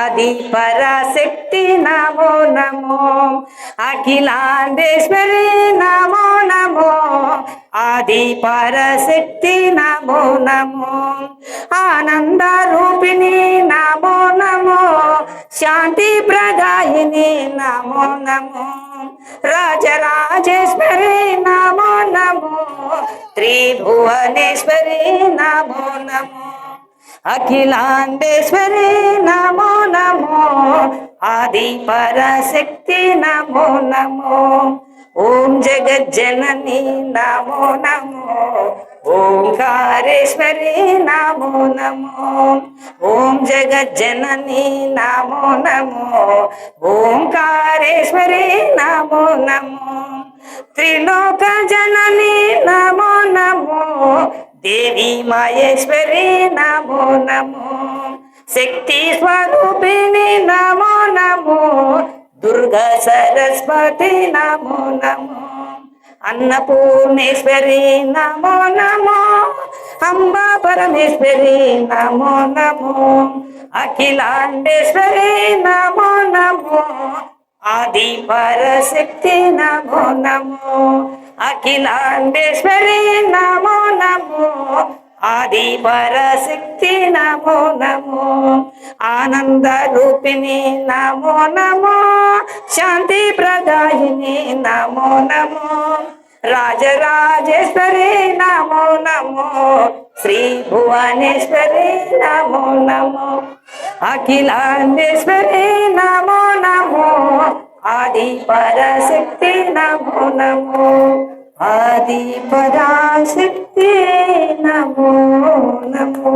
ఆది పరాశక్తి నమో నమో అఖిలాండేశ్వరి నమో నమో ఆది పరాశక్తి నమో నమో ఆనంద రూపిణి నమో నమో శాంతి ప్రదాయిని నమో నమో రాజరాజేశ్వరి నమో నమో త్రిభువనేశ్వరి నమో నమో అఖిలాండేశ్వరి నమో నమో ఆది పరాశక్తి నమో నమో ఓం జగజ్జనని నమో నమో ఓంకారేశ్వరి నమో నమో ఓం జగజ్జనని నమో నమో ఓంకారేశ్వరి నమో నమో త్రిలోక జనని నమో నమో దేవి మహేశ్వరి నమో నమో శక్తి స్వరూపిణి నమో నమో దుర్గా సరస్వతి నమో నమో అన్నపూర్ణేశ్వరి నమో నమో అంబా పరమేశ్వరి నమో నమో అఖిలాండేశ్వరి నమో నమో ఆది పరాశక్తి నమో నమో అఖిలాండేశ్వరి నమో నమో ఆది పరాశక్తి నమో నమో ఆనంద రూపిణి నమో నమో శాంతి ప్రదాయిని నమో నమో రాజరాజేశ్వరి నమో నమో శ్రీ భువనేశ్వరి నమో నమో అఖిలాండేశ్వరి నమో నమో ఆది పరాశక్తి నమో నమో ఆది పరాశక్తి నమో నమో